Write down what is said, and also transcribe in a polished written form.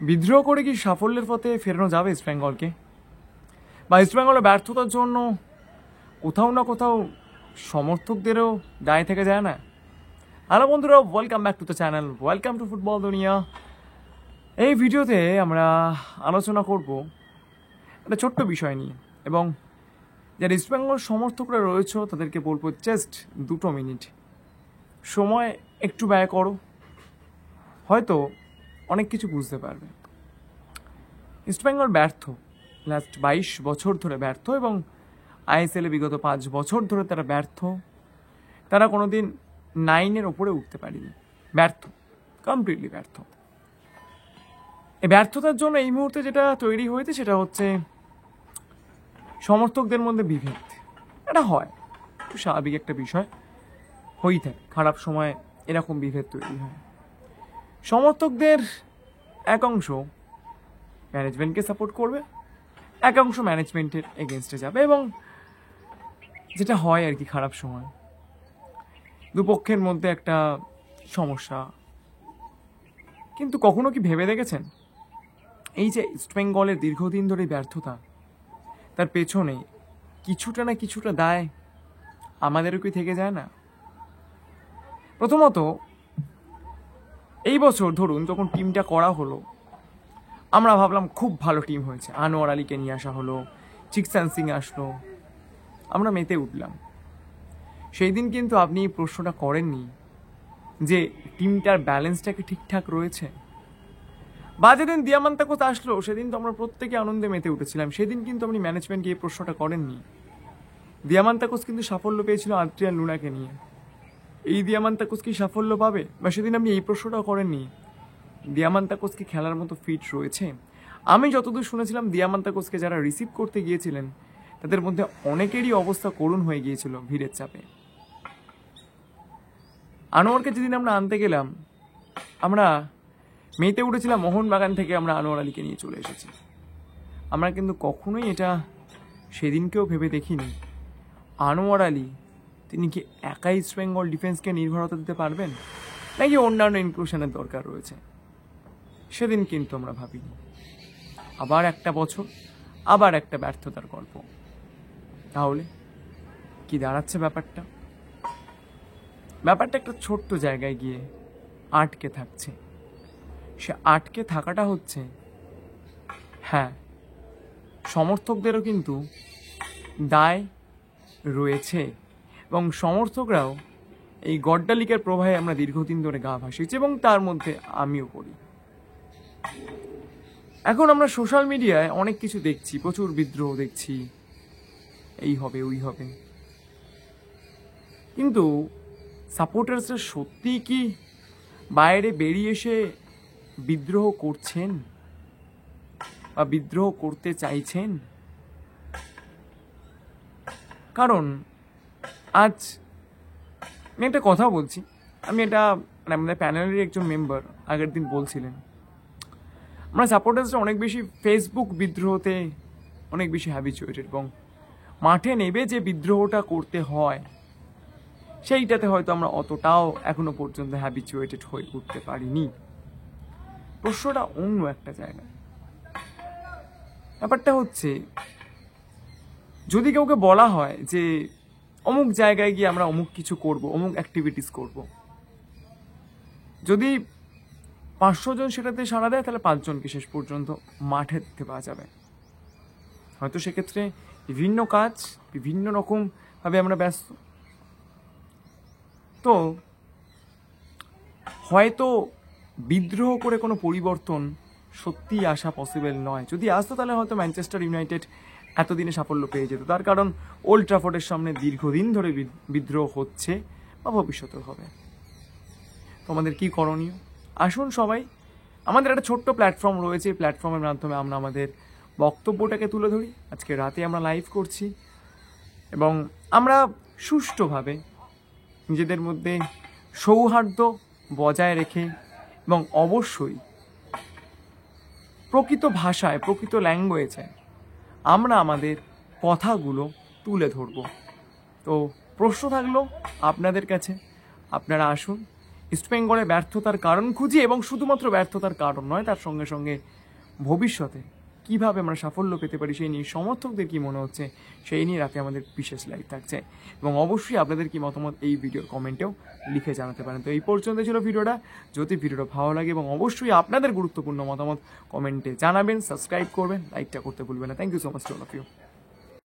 বিদ্রোহ করে কি সাফল্যের পথে ফেরানো যাবে ইস্টবেঙ্গলকে? বা ইস্টবেঙ্গলের ব্যর্থতার জন্য কোথাও না কোথাও সমর্থকদেরও দায় থেকে যায় না? হ্যালো বন্ধুরা, welcome back to the channel, welcome to football দুনিয়া। এই ভিডিওতে আমরা আলোচনা করব একটা ছোট্ট বিষয় নিয়ে, এবং যারা ইস্টবেঙ্গল সমর্থকরা রয়েছে তাদেরকে বলবো জাস্ট 2 মিনিট সময় একটু ব্যয় করো, হয়তো অনেক কিছু বুঝতে পারবে। ইস্টবেঙ্গল ব্যর্থ, লাস্ট 22 বছর ধরে ব্যর্থ, এবং আইএসএলে বিগত 5 বছর ধরে তারা ব্যর্থ। তারা কোনোদিন 9-এর ওপরে উঠতে পারেনি, ব্যর্থ, কমপ্লিটলি ব্যর্থ। এই ব্যর্থতার জন্য এই মুহূর্তে যেটা তৈরি হয়েছে সেটা হচ্ছে সমর্থকদের মধ্যে বিভেদ। এটা হয়, খুব স্বাভাবিক একটা বিষয়, হয়েই থাকে, খারাপ সময় এরকম বিভেদ তৈরি হয়। সমর্থকদের এক অংশ ম্যানেজমেন্টকে সাপোর্ট করবে, এক অংশ ম্যানেজমেন্টের এগেনস্টে যাবে, এবং যেটা হয় আর কি, খারাপ সময় দুপক্ষের মধ্যে একটা সমস্যা। কিন্তু কখনো কি ভেবে দেখেছেন এই যে ইস্টবেঙ্গলের দীর্ঘদিন ধরে ব্যর্থতা, তার পেছনে কিছুটা না কিছুটা দায় আমাদেরও কি থেকে যায় না? প্রথমত, এই বছর ধরুন যখন টিমটা করা হলো, আমরা ভাবলাম খুব ভালো টিম হয়েছে, আনোয়ার আলীকে নিয়ে আসা হলো, চিকসান সিং আসলো, আমরা মেতে উঠলাম। সেই দিন কিন্তু আপনি এই প্রশ্নটা করেননি যে টিমটার ব্যালেন্সটা কি ঠিকঠাক রয়েছে। বা যেদিন দিয়ামান্তাকোস আসলো সেদিন তো আমরা প্রত্যেকে আনন্দে মেতে উঠেছিলাম, সেদিন কিন্তু আপনি ম্যানেজমেন্টকে এই প্রশ্নটা করেননি। দিয়ামান্তাকোস কিন্তু সাফল্য পেয়েছিল আদ্রিয়ান লুনাকে নিয়ে, এই দিয়ামান্তাকোস কি সাফল্য পাবে? বা সেদিন আপনি এই প্রশ্নটাও করেননি দিয়ামান্তাকোস কি খেলার মতো ফিট রয়েছে। আমি যতদূর শুনেছিলাম দিয়ামান্তাকোসকে যারা রিসিভ করতে গিয়েছিলেন তাদের মধ্যে অনেকেরই অবস্থা করুণ হয়ে গিয়েছিল ভিড়ের চাপে। আনোয়ারকে যেদিন আমরা আনতে গেলাম, আমরা মেতে উঠেছিলাম মোহনবাগান থেকে আমরা আনোয়ার আলীকে নিয়ে চলে এসেছি। আমরা কিন্তু কখনোই এটা সেদিনকেও ভেবে দেখিনি আনোয়ার আলী তিনি কি একাই ইস্টবেঙ্গল ডিফেন্সকে নির্ভরতা দিতে পারবেন, নাকি অন্যান্য ইনক্লুশনের দরকার রয়েছে। সেদিন কিন্তু আমরা ভাবিনি। আবার একটা বছর, আবার একটা ব্যর্থতার গল্প। তাহলে কি দাঁড়াচ্ছে ব্যাপারটা? ব্যাপারটা একটা ছোট্ট জায়গায় গিয়ে আটকে থাকছে। সে আটকে থাকাটা হচ্ছে, হ্যাঁ, সমর্থকদেরও কিন্তু দায় রয়েছে, এবং সমর্থকরাও এই গড্ডালিকের প্রবাহে আমরা দীর্ঘদিন ধরে গা ভাসিয়েছি, এবং তার মধ্যে আমিও পড়ি। এখন আমরা সোশ্যাল মিডিয়ায় অনেক কিছু দেখছি, প্রচুর বিদ্রোহ দেখছি, এই হবে ওই হবে, কিন্তু সাপোর্টার্সরা সত্যি কি বাইরে বেরিয়ে এসে বিদ্রোহ করছেন বা বিদ্রোহ করতে চাইছেন? কারণ আজ আমি একটা কথা বলছি, আমি এটা আমাদের প্যানেলের একজন মেম্বার আগের দিন বলছিলেন, আমরা সাপোর্টার্সরা অনেক বেশি ফেসবুক বিদ্রোহতে অনেক বেশি হ্যাবিচুয়েটেড, এবং মাঠে নেবে যে বিদ্রোহটা করতে হয় সেইটাতে হয়তো আমরা অতটাও এখনো পর্যন্ত হ্যাবিচুয়েটেড হয়ে উঠতে পারিনি। প্রশ্নটা অন্য একটা জায়গায়। ব্যাপারটা হচ্ছে, যদি কাউকে বলা হয় যে অমুক জায়গায় গিয়ে আমরা অমুক কিছু করব, অমুক অ্যাক্টিভিটিস করব, যদি 500 জন সেটাতে সাড়া দেয়, তাহলে 5 জনকে শেষ পর্যন্ত মাঠে দিতে পাওয়া যাবে। হয়তো সেক্ষেত্রে বিভিন্ন কাজ বিভিন্ন রকমভাবে আমরা ব্যস্ত, তো হয়তো বিদ্রোহ করে কোনো পরিবর্তন সত্যিই আসা পসিবল নয়। যদি আসতো তাহলে হয়তো ম্যানচেস্টার ইউনাইটেড এতদিনে সাফল্য পেয়ে যেত, তার কারণ ওল্ড ট্রাফোর্ডের সামনে দীর্ঘদিন ধরে বিদ্রোহ হচ্ছে বা ভবিষ্যতেও হবে। তোমাদের কি করণীয়? আসুন সবাই, আমাদের একটা ছোট্ট প্ল্যাটফর্ম রয়েছে, এই প্ল্যাটফর্মের মাধ্যমে আমরা আমাদের বক্তব্যটাকে তুলে ধরি। আজকে রাতে আমরা লাইভ করছি, এবং আমরা সুষ্ঠুভাবে নিজেদের মধ্যে সৌহার্দ্য বজায় রেখে, এবং অবশ্যই প্রকৃত ভাষায়, প্রকৃত ল্যাঙ্গুয়েজে আমরা আমাদের কথাগুলো তুলে ধরব। তো প্রশ্ন থাকলো আপনাদের কাছে, আপনারা আসুন ইস্টবেঙ্গলে ব্যর্থতার কারণ খুঁজি এবং শুধুমাত্র ব্যর্থতার কারণ নয়, তার সঙ্গে সঙ্গে ভবিষ্যতে কিভাবে আমরা সাফল্য পেতে পারি সেই নিয়ে সমর্থকদের কি মনে হচ্ছে সেই নিয়ে রাতে আমাদের বিশেষ লাইভ থাকছে। এবং অবশ্যই আপনাদের কি মতামত এই ভিডিওর কমেন্টেও লিখে জানাতে পারেন। তো এই পর্যন্ত ছিল ভিডিওটা। যদি ভিডিওটা ভালো লাগে এবং অবশ্যই আপনাদের গুরুত্বপূর্ণ মতামত কমেন্টে জানাবেন, সাবস্ক্রাইব করবেন, লাইকটা করতে ভুলবেন না। Thank you so much to all of you.